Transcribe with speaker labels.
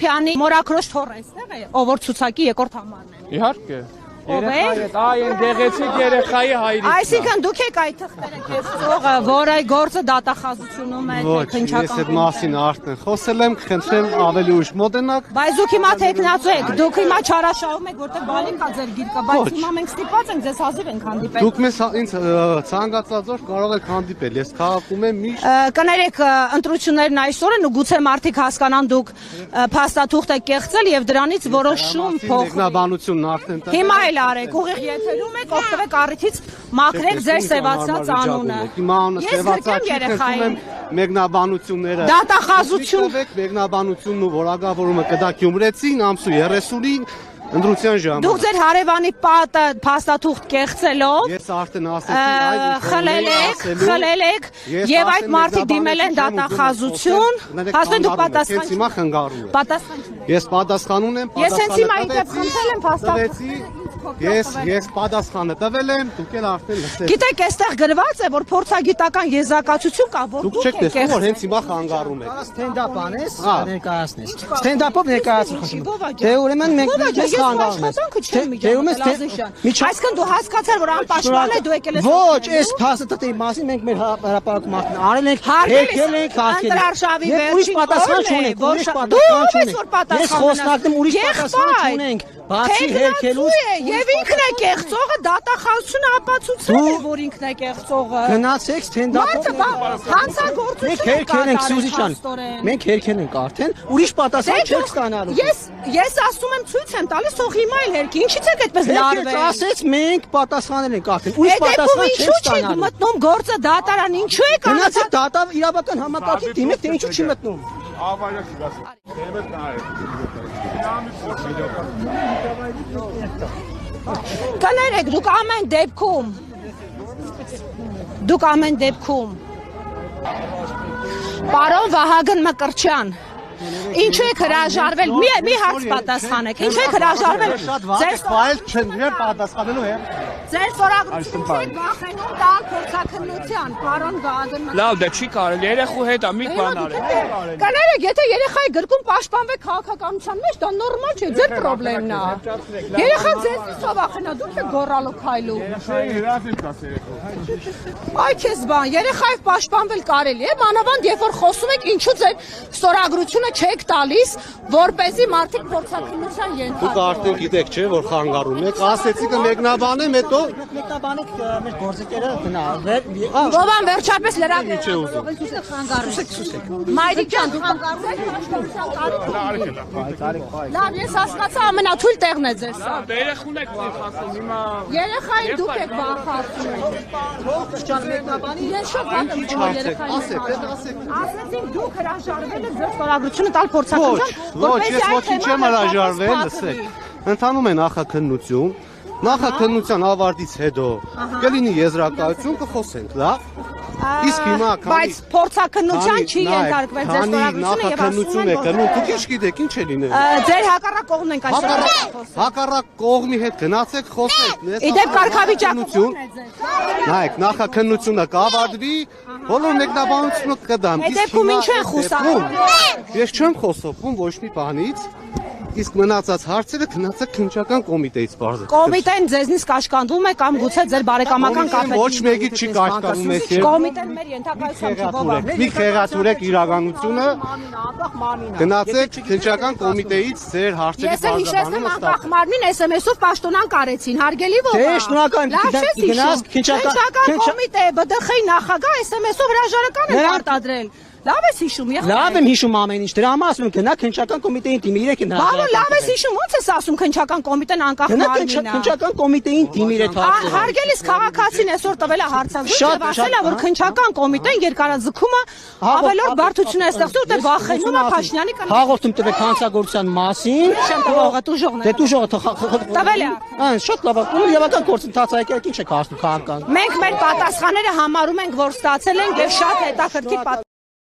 Speaker 1: Փյանի մորակրոշ թորը այստեղ է, ով որ ցուցակի երկրորդ համարն է։
Speaker 2: Իհարկե։
Speaker 1: Ով է։
Speaker 2: Այն դեղեցիկ երեխայի հայրիկն է։
Speaker 1: Այսինքն դուք եք այդ թղթերը կեղծողը, որ այդ գործը դատախազությունում է,
Speaker 3: Ոչ, ես այդ մասին արդեն խոսել եմ, կխնդրեմ ավելի ուշ մոտենաք։
Speaker 1: Բայց դուք հիմա տեխնացու եք, դուք հիմա չարաշահում եք, որտեղ բալիկ կա ձեր գիրկը, բայց հիմա մենք ստիպված ենք ձեզ հազիվ ենք հանդիպել։
Speaker 3: Դուք մեզ ինձ ցանկացած օր կարող եք հանդիպել, ես քաղաքում եմ միշտ։
Speaker 1: Կներեք ընտրություններն այսօր են ու գուցե մարդիկ հասկանան դուք փաստաթուղթ եք կեղծել եւ դրանից որոշում փոխ։
Speaker 3: Մեկնաբանությունն արդեն
Speaker 1: Հիմա էլ արեք, ուղիղ եթերում եք, օգտվեք առիթից մաքրեք ձեր սևացած անունը։
Speaker 3: Հիմա անունը սևացած եմ մեկնաբանությունները։
Speaker 1: Դատախազություն։
Speaker 3: Մեկնաբանությունն ու որակավորումը կդա Գյումրեցին ամսու 30-ին ընտրության ժամանակ։
Speaker 1: Դուք ձեր հարևանի պատը փաստաթուղթ կեղծելով
Speaker 3: Ես արդեն ասեցի
Speaker 1: խլել եք եւ այդ մարդիկ դիմել են դատախազություն, հաստատ դուք պատասխան
Speaker 3: հիմա խնգարում եք։
Speaker 1: Պատասխան չունեք։
Speaker 3: Ես պատասխան ունեմ,
Speaker 1: Ես հենց հիմա ինքս խնդրել եմ փաստաթուղթ։
Speaker 3: Ես պատասխանը տվել եմ, դուք էլ արդեն լսեք։
Speaker 1: Գիտեք, այստեղ գրված է, որ փորձագիտական եզրակացություն կա, որ
Speaker 3: Դուք չեք տեսնում, որ հենց հիմա խանգարում եք։
Speaker 4: Ստենդափ անես, ներկայացնես։ Ստենդափով ներկայացրու։ Դե ուրեմն մենք
Speaker 1: ես աշխատանքը չեմ միջամտել։ Այսինքն դու հասկացար, որ անպաշտպան է, դու եկել ես։
Speaker 4: Ոչ, այս փաստաթղթի մասին մենք մեր հրապարակում արել ենք, եկել ենք,
Speaker 1: Ընտրարշավի
Speaker 4: ուրիշ պատասխան չունենք, ուրիշ պատասխան չունենք։ Ես խոսնակն եմ, ուրիշ պատասխան չունենք։ Բացի հերքելուց
Speaker 1: եւ ինքն է կեղծողը, դատախազությունը ապացուցել է, որ ինքն է կեղծողը։
Speaker 4: Գնացեք ստենդափով։
Speaker 1: Հանցագործություն։
Speaker 4: Մենք հերքել ենք արդեն, ուրիշ պատասխան չեք ստանալու։
Speaker 1: Ես ասում եմ ցույց եմ տալիս, թող հիմա էլ հերքի։ Ինչի՞ց եք այդպես լարվել։
Speaker 4: Ասեց մենք պատասխանել ենք արդեն, ուրիշ պատասխան չեք ստանալու։
Speaker 1: Մտնում գործը դատարան, ինչու եք
Speaker 4: Գնացեք դատավ իրավական համակարգին դիմեք, թե ինչու չի մտնում։
Speaker 1: Կներեք, դուք ամեն դեպքում Պարոն Վահագն Մկրտչյան, ինչու եք հրաժարվել, մի հարց պատասխանեք, ինչու եք հրաժարվել ձեր սորագրությունից եք վախենում տալ փորձաքննության, պարոն Վահագն Մկրտչյան։
Speaker 2: Լավ, դա չի կարելի, երեխու հետ է, մի բան արեք։
Speaker 1: Կներեք, եթե երեխայի գրկում պաշտպանվեք քաղաքականության մեջ, դա նորմալ չէ, ձեր պրոբլեմն է։ Երեխան ձեզնից վախենա, դուք եք գոռալու քայլում։ Այ քեզ բան, երեխայով պաշտպանվել կարելի է, մանավանդ երբ որ խոսում եք, ինչու ձեր ստորագրությունը չեք տալիս, որպեսզի մարդիկ փորձաքննության
Speaker 3: Դուք
Speaker 1: ենթարկվեն։
Speaker 3: արդեն գիտեք, չէ, որ խանգարում եք, ասեցիք մեկնաբանեմ, հետո
Speaker 4: Մեկնաբանեք մեր գործընկերը գնա։
Speaker 1: Ովան վերջապես լրագրող
Speaker 3: Ինչ է ուզում։
Speaker 1: Մայրիկ ջան, դուք խանգարում եք։ Լավ, ես հասկացա, ամենաթույլ տեղն է ձեր սա։
Speaker 2: Դե երեխուն եք վախացնում, հիմա
Speaker 1: Երեխային դուք եք վախացնում։ Ես շատ վատ եմ որ երեխային։ Ասեցին դուք հրաժարվել եք ձեր ստորագրությունը տալ փորձաքննության,
Speaker 3: Ոչ, ես ոչինչ չեմ հրաժարվել, լսեք։ Ընթանում է նախաքննություն, նախաքննության ավարտից հետո կլինի եզրակացություն, կխոսենք, լավ։ Իսկ հիմա
Speaker 1: բայց փորձաքննության չի ենթարկվել ձեր ստորագրությունը եւ
Speaker 3: նախաքննություն է կնում, դուք ինչ գիտեք, ինչ է լինել։
Speaker 1: ձեր հակառակ կողմն ենք այստեղ խոսում։
Speaker 3: Հակառակ կողմի հետ գնացեք խոսեք։
Speaker 1: Իդեպ կարգավիճակություն։
Speaker 3: Նայեք, նախաքննությունը կավարտվի, բոլոր մեկնաբանությունը կդամ։
Speaker 1: Դեպքում ինչու են խուսափում։
Speaker 3: Ես չեմ խոսում ոչ մի բանից։ Իսկ մնացած հարցերը գնացեք քննչական կոմիտեից բարձր։
Speaker 1: Կոմիտեն ձեզնից կաշկանդվում է կամ գուցե ձեր բարեկամական կապը։
Speaker 3: Ոչ մեկի չի կաշկանդում ես։
Speaker 1: Կոմիտեն մեր ենթակայությամբ չբովա։
Speaker 3: Մի խեղաթուրեք իրականությունը։ Գնացեք քննչական կոմիտեից ձեր հարցերի
Speaker 1: Ես էլ հիշեցնում անկախ մարմին SMS-ով պաշտոնան կարեցին, հարգելի ողա։
Speaker 4: Դե շնորհակալ
Speaker 1: գնաց քննչական կոմիտե ԲԴԽ-ի նախագահ SMS-ով հրաժարական է արտադրել։ Լավ ես հիշում, եղբայր։
Speaker 4: Լավ եմ հիշում ամեն ինչ, դրա համար ասում եմ գնա քննչական կոմիտեին դիմիր եք նա։
Speaker 1: Բավական լավ ես հիշում, ո՞նց ես ասում քննչական կոմիտեն անկախ մարմինն է։
Speaker 4: Քննչական կոմիտեին դիմիր եք հարցը։
Speaker 1: Հարգելիս քաղաքացին այսօր տվել է հարցազրույց եւ ասել է, որ քննչական կոմիտեն երկարաձգումը ավելորդ բարդություն է ստեղծում, դե վախենում է Փաշինյանի կնոջ։
Speaker 4: Հաղորդում տվեք հանցագործության մասին։
Speaker 1: Չեմ տվողը տուժողն է։
Speaker 4: Դե տուժողը
Speaker 1: տվել է։
Speaker 4: Շատ լավ, ու իրավական գործընթաց է եկել, ինչ եք հարցնում քաղաքական։
Speaker 1: Մենք մեր պատասխանները համարում ենք, որ ստացել ենք եւ շատ հետաքրքիր